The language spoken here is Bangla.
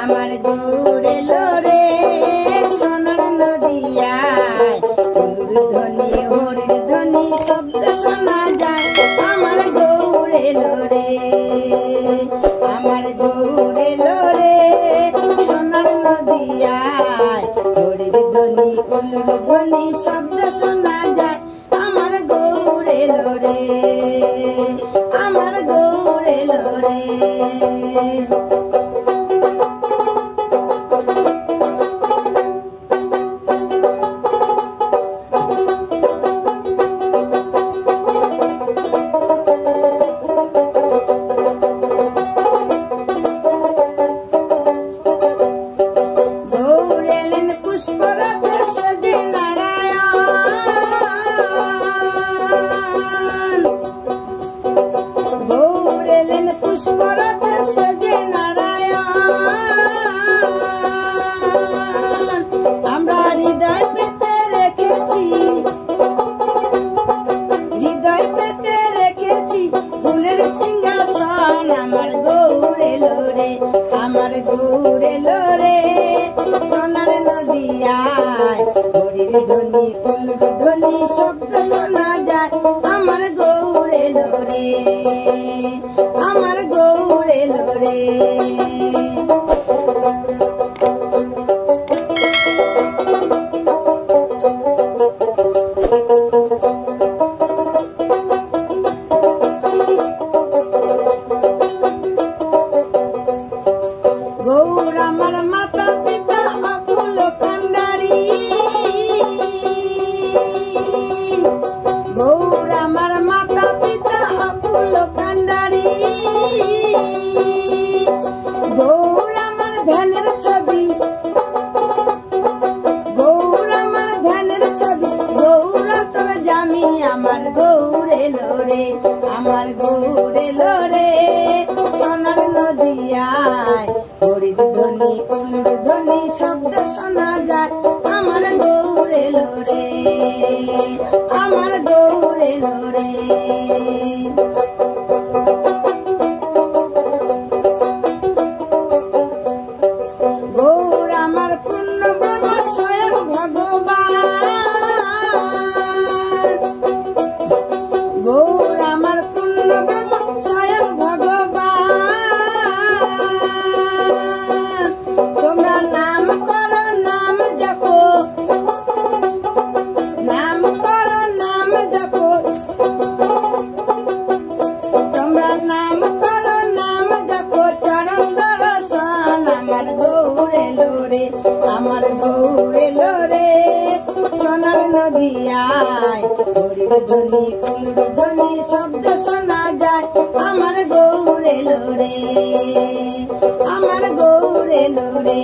আমার গৌরে লোরে সোনার নদিয়ায় গরুর ধ্বনি হরির ধ্বনি শব্দ শোনা যায়। আমার গৌরে লোরে, আমার গৌরে লোরে সোনার নদিয়ায় হরির ধ্বনি গরুর ধ্বনি শব্দ শোনা যায়। আমার গৌরে লোরে, আমার গৌরে লোরে। গৌরেলেন পুষ্পরথ সজে নারায়ণ, গৌরেলেন পুষ্পরথ সজে নারায়ণ। আমরা হৃদয় পেতে রেখেছি, হৃদয় পেতে রেখেছি ফুলের সিংহাসন। আমার গৌরে লোরে, আমার গৌরে লোরে সোনার নদিয়ায় হরির ধ্বনি ফুলর ধ্বনি শব্দ শোনা যায়। আমার গৌরে লোরে, আমার গৌরে লোরে। গৌর আমার মাতা পিতা অকুল কান্ডারি, গৌর আমার মাতা পিতা অকুল কান্ডারি। গৌর আমার ধ্যানের ছবি, গৌর আমার ধ্যানের ছবি, গৌর তোর জামি। আমার গৌরে লোরে, আমার গৌরে লোরে সোনার নদিয়ায় হরির ধ্বনি ফুলর ধ্বনি শব্দ শোনা যায়। আমার গৌরে লোরে, আমার গৌরে লোরে। গৌর আমার পূর্ণ ব্রহ্ম স্বয়ং ভগবান, গৌর আমার পূর্ণ ব্রহ্ম স্বয়ং ভগবান। তোমরা নাম করো নাম জপো, নাম করো নাম জপো, তোমরা নাম করো নাম জপো চরণ দর্শন। আমার গৌরে লোরে, আমার গৌরে লোরে সোনার নদিয়ায় হরির ধ্বনি ফুলর ধ্বনি শব্দ শোনা যায়। আমার গৌরে লোরে, আমার গৌরে লোরে।